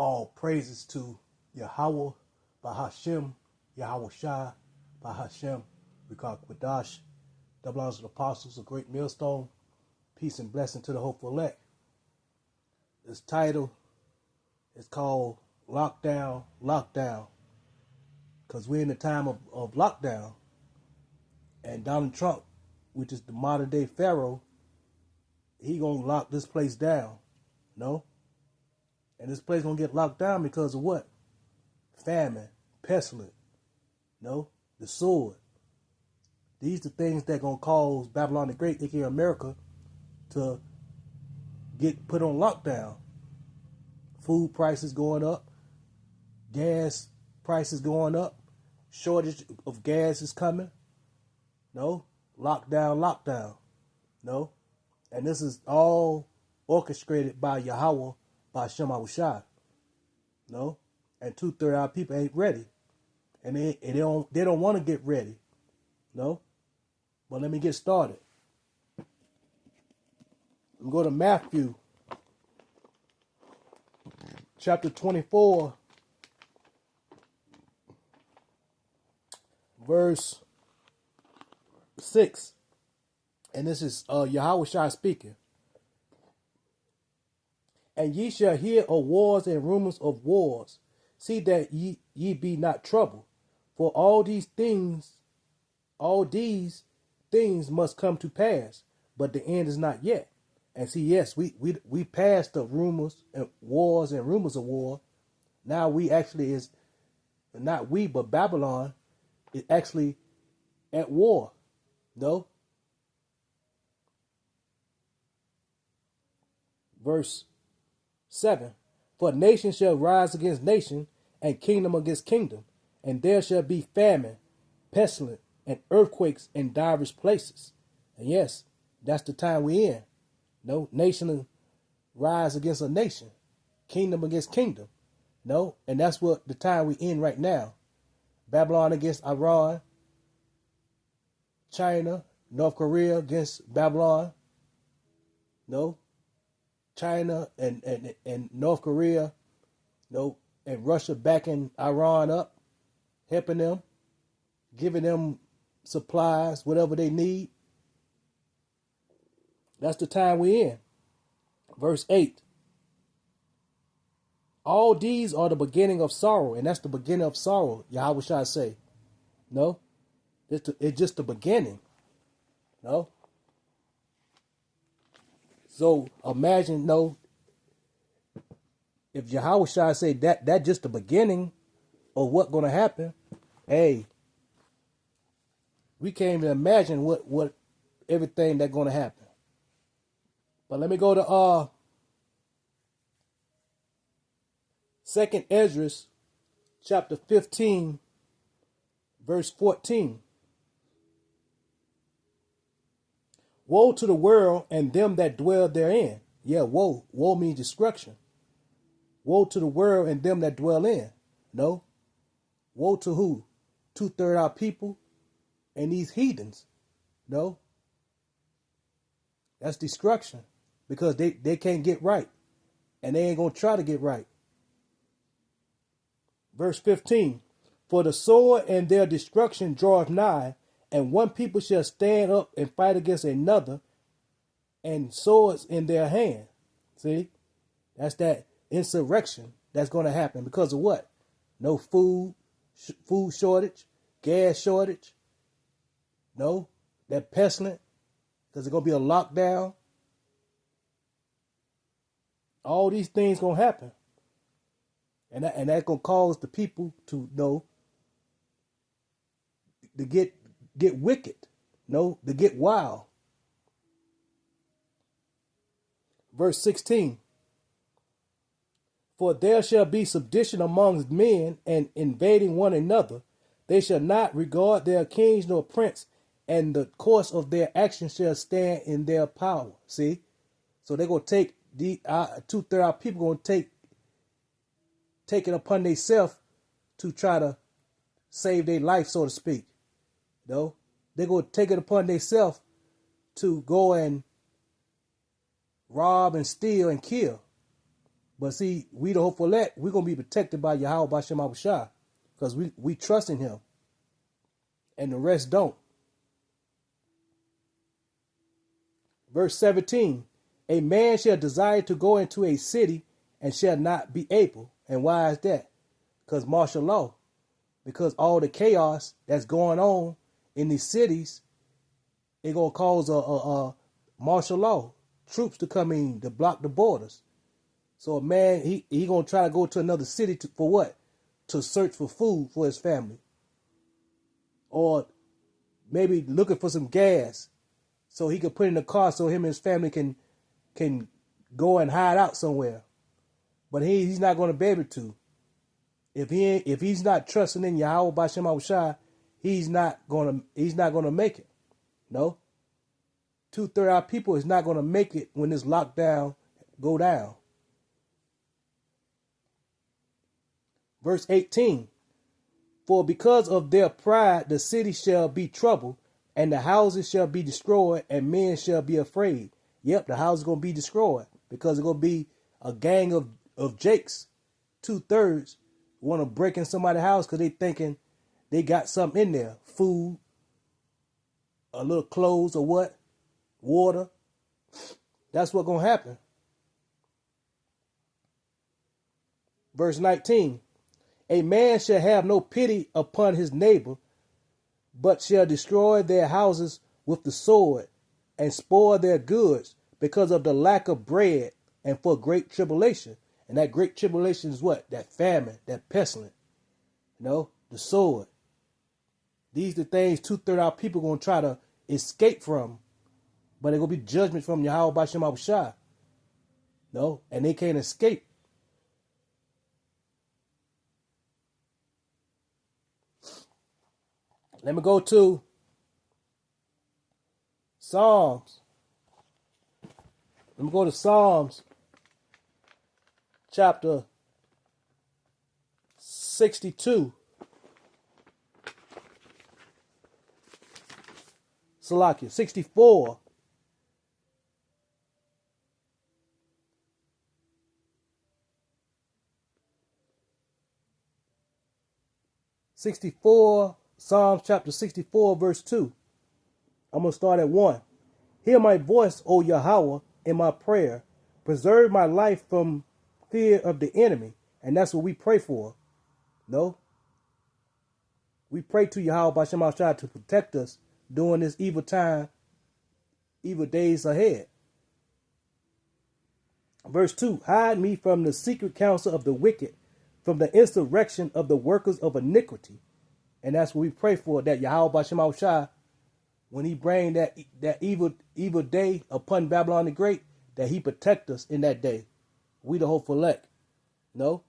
All praises to Yahweh, Bahashem, Yahweh Shai, Bahashem, Rikak Wadash, double honors of the apostles, a great millstone, peace and blessing to the hopeful elect. This title is called Lockdown, Lockdown, because we're in the time of lockdown, and Donald Trump, which is the modern day Pharaoh, he gonna lock this place down, no? And this place gonna get locked down because of what? Famine, pestilence, no? The sword. These are things that gonna cause Babylon the Great, aka America, to get put on lockdown. Food prices going up, gas prices going up, shortage of gas is coming. No? Lockdown, lockdown. No? And this is all orchestrated by Yahweh, by Shem Ahushai. No? And 2/3 of our people ain't ready. And they don't want to get ready. No? But let me get started. We go to Matthew chapter 24, verse 6. And this is Yahweh Shai speaking. And ye shall hear of wars and rumors of wars. See that ye be not troubled. For all these things must come to pass, but the end is not yet. And see, yes, we passed the rumors and wars and rumors of war. Now we actually is, not we, but Babylon is actually at war. No? Verse 7. For nation shall rise against nation, and kingdom against kingdom, and there shall be famine, pestilence, and earthquakes in divers places. And yes, that's the time we're in. No, nation rise against a nation, kingdom against kingdom. No, and that's what the time we're in right now. Babylon against Iran, China, North Korea against Babylon. No, China and North Korea, no, and Russia backing Iran up, helping them, giving them supplies, whatever they need. That's the time we're in. Verse 8. All these are the beginning of sorrow, and that's the beginning of sorrow, Yahweh shall say. No? It's just the beginning. No? So imagine, no, if Yahweh shall say that just the beginning of what's going to happen, hey, we can't even imagine what everything that's going to happen. But let me go to 2nd Ezra chapter 15, verse 14. Woe to the world and them that dwell therein. Yeah, woe. Woe means destruction. Woe to the world and them that dwell in. No. Woe to who? 2/3 our people and these heathens. No. That's destruction. Because they can't get right. And they ain't going to try to get right. Verse 15. For the sword and their destruction draweth nigh, and one people shall stand up and fight against another, and swords in their hand. See? That's that insurrection that's going to happen. Because of what? No food, food shortage, gas shortage. No, that pestilence, because it's going to be a lockdown. All these things going to happen. And that's going to cause the people to know, to get wicked, no, to get wild. Verse 16. For there shall be sedition amongst men, and invading one another. They shall not regard their kings nor prince, and the course of their actions shall stand in their power. See? So they're going to take, 2/3 our people going to take it upon themselves to try to save their life, so to speak. No? They're going to take it upon themselves to go and rob and steal and kill. But see, we the hopeful elect, we're going to be protected by Yahweh Bashem Abushai because we trust in him and the rest don't. Verse 17, a man shall desire to go into a city and shall not be able. And why is that? Because martial law. Because all the chaos that's going on in these cities, it going to cause a martial law. Troops to come in to block the borders. So a man, he going to try to go to another city for what? To search for food for his family. Or maybe looking for some gas so he could put in the car so him and his family can go and hide out somewhere. But he's not going to be able to. If he's not trusting in Yahweh Bashem Abushai, he's not gonna make it. No. 2/3 of our people is not gonna make it when this lockdown go down. Verse 18. For because of their pride the city shall be troubled, and the houses shall be destroyed, and men shall be afraid. Yep, the house is gonna be destroyed because it's gonna be a gang of Jakes, 2/3, want to break in somebody's house because they thinking they got something in there. Food, a little clothes or what? Water. That's what's going to happen. Verse 19. A man shall have no pity upon his neighbor, but shall destroy their houses with the sword and spoil their goods because of the lack of bread and for great tribulation. And that great tribulation is what? That famine, that pestilence, the sword. These are the things 2/3 of our people going to try to escape from. But it's going to be judgment from Yahweh Bashem Abushai. No, and they can't escape. Let me go to Psalms. Let me go to Psalms chapter 62. Salakia, 64. Psalms chapter 64, verse 2. I'm going to start at 1. Hear my voice, O Yahweh, in my prayer. Preserve my life from fear of the enemy. And that's what we pray for. No? We pray to Yahweh Bashem Abushai to protect us during this evil time, evil days ahead. Verse 2. Hide me from the secret counsel of the wicked, from the insurrection of the workers of iniquity. And that's what we pray for, that Yahweh Bashem Abushai, when he bring that evil day upon Babylon the Great, that he protect us in that day. We the hopeful elect. No?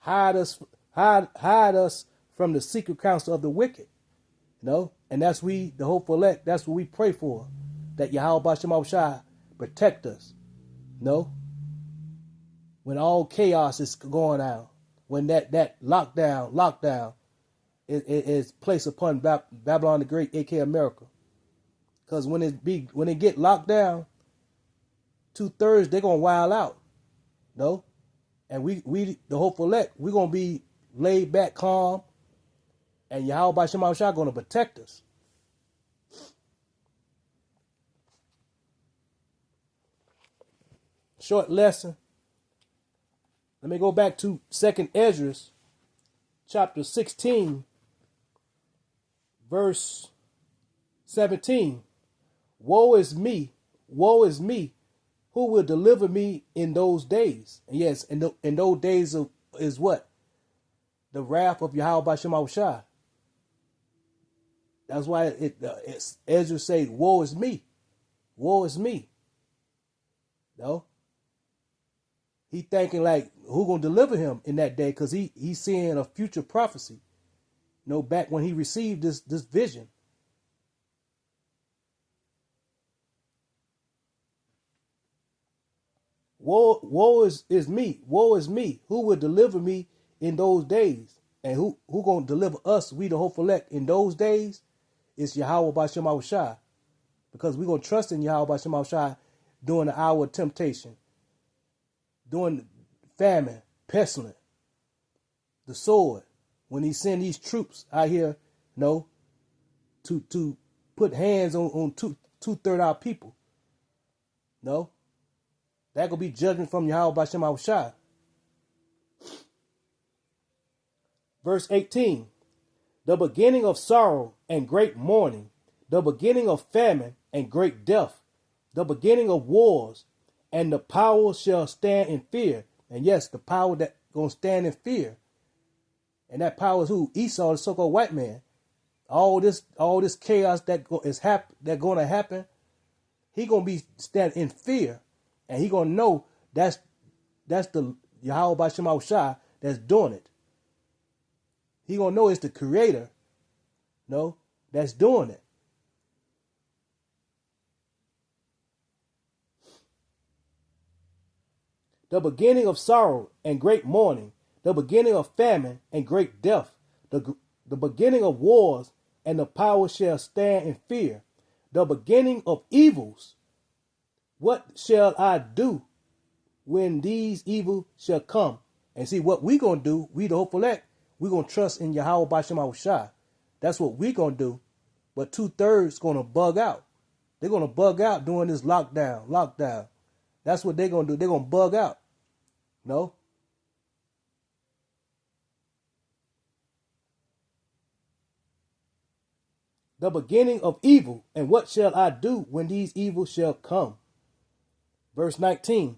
Hide us from the secret counsel of the wicked. No? And that's we, the hopeful elect, that's what we pray for. That Yahweh Bashem Abushai protect us. No? When all chaos is going out. When that lockdown is placed upon Babylon the Great, aka America. Because when it get locked down, 2/3 they're gonna wild out. No? And we the hopeful elect, we're gonna be laid back, calm, and Yahweh Bashem Abushai gonna protect us. Short lesson. Let me go back to 2nd Ezra, chapter 16, verse 17. Woe is me, who will deliver me in those days? And yes, in those days is what? The wrath of Yahweh Bashem Abushai. That's why Ezra say, woe is me. Woe is me. No? He thinking like, who gonna deliver him in that day? Because he's seeing a future prophecy. Back when he received this vision. Woe is me. Woe is me. Who will deliver me in those days? And who gonna deliver us, we the hopeful elect, in those days? It's Yahweh Bashem Abushai. Because we're gonna trust in Yahweh Bashem Abushai during the hour of temptation. During famine, pestilence, the sword. When he send these troops out here, to put hands on two-thirds our people. No? That gonna be judgment from Yahweh B'Shem Yahushua. Verse 18. The beginning of sorrow and great mourning, the beginning of famine and great death, the beginning of wars, and the power shall stand in fear. And yes, the power that gonna stand in fear. And that power is who? Esau, the so-called white man. All this chaos that gonna happen, he gonna be standing in fear, and he gonna know that's the Yahweh B'Shem Yahushua that's doing it. He gonna know it's the Creator, that's doing it. The beginning of sorrow and great mourning, the beginning of famine and great death, the beginning of wars, and the power shall stand in fear. The beginning of evils. What shall I do when these evils shall come? And see what we gonna do, we the hopeful elect, we gonna trust in Yahweh B'Shem Yahushua. That's what we gonna do. But 2/3 gonna bug out. They're gonna bug out during this lockdown. That's what they're gonna do. They're gonna bug out. No? The beginning of evil, and what shall I do when these evils shall come? Verse 19.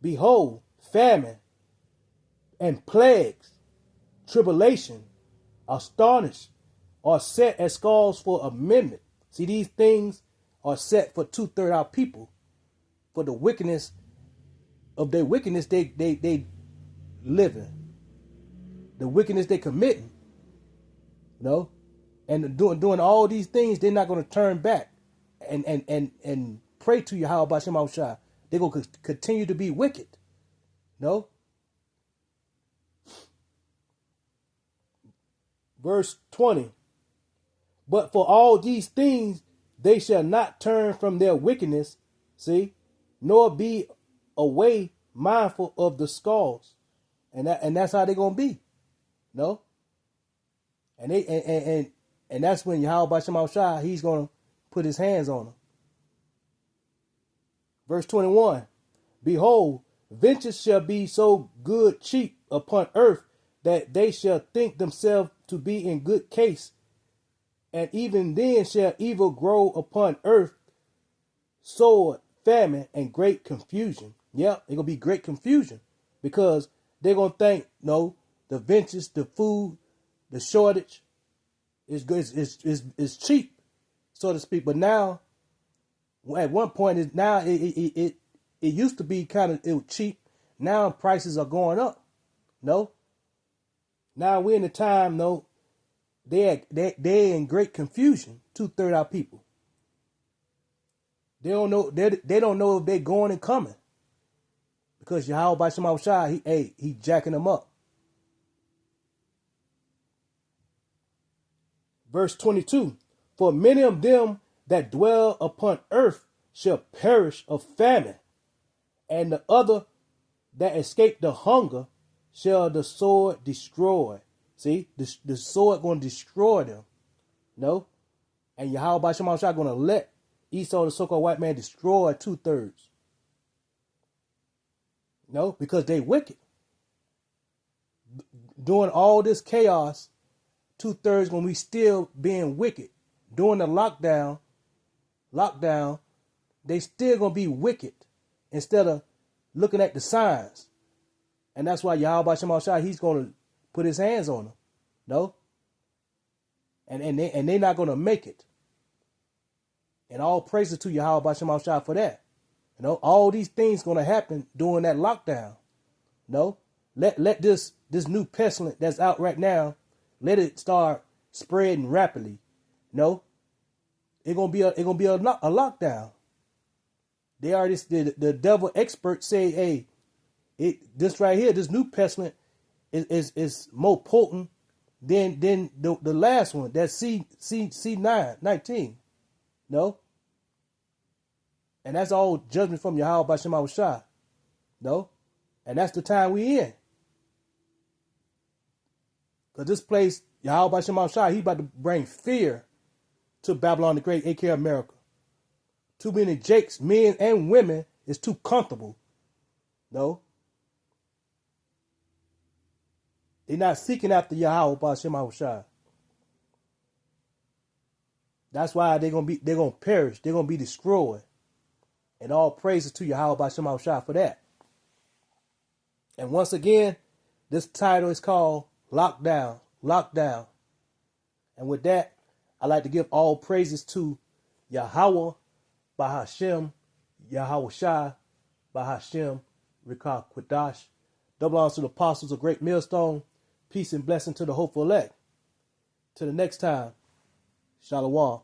Behold, famine and plagues, tribulation, astonish, are set as scars for amendment. See, these things are set for 2/3 our people, for the wickedness of their wickedness they living, the wickedness they committing. And doing all these things, they're not going to turn back and pray to Yahweh B'Shem Yahushua. They're going to continue to be wicked. Verse 20. But for all these things, they shall not turn from their wickedness, see, nor be away mindful of the scars. And that's how they're going to be. And that's when Yahweh B'Shem Yahushua, he's going to put his hands on them. Verse 21. Behold, vengeance shall be so good cheap upon earth that they shall think themselves to be in good case. And even then shall evil grow upon earth, sword, famine, and great confusion. Yeah, it's going to be great confusion because they're going to think, the vengeance, the food, the shortage is good, is cheap, so to speak. But now, at one point, it used to be kind of cheap. Now prices are going up. Now we're in the time. They're in great confusion. 2/3 our people. They don't know. They don't know if they're going and coming because Yahweh B'Shem Yahushua, he jacking them up. Verse 22, for many of them that dwell upon earth shall perish of famine, and the other that escape the hunger shall the sword destroy. See, the sword going to destroy them. And Yahweh B'Shem Yahushua going to let Esau, the so-called white man, destroy 2/3. Because they wicked. Doing all this chaos, 2/3 when we still being wicked. During the lockdown, they still gonna be wicked instead of looking at the signs. And that's why Yahweh B'Shem Yahushua, he's gonna put his hands on them. And they're not gonna make it. And all praises to Yahweh B'Shem Yahushua for that. All these things gonna happen during that lockdown. Let this new pestilence that's out right now, let it start spreading rapidly. It's gonna be a lockdown. They already the devil experts say, this right here, this new pestilence is more potent than the last one. That's C19. And that's all judgment from Yahweh by Shema Shah. No? And that's the time we in. Because this place, Yahweh by Shema Shah, he about to bring fear to Babylon the Great, aka America. Too many jakes, men and women, is too comfortable. No? They're not seeking after Yahweh by Shema Shah. That's why they're gonna perish. They're gonna be destroyed. And all praises to Yahweh by Shema Shah for that. And once again, this title is called Lockdown. Lockdown. And with that, I'd like to give all praises to Yahweh by Hashem, Yahweh Shai by Hashem, Rikah Quadash. Double honors to the apostles of Great Millstone. Peace and blessing to the hopeful elect. Till the next time. Shalom.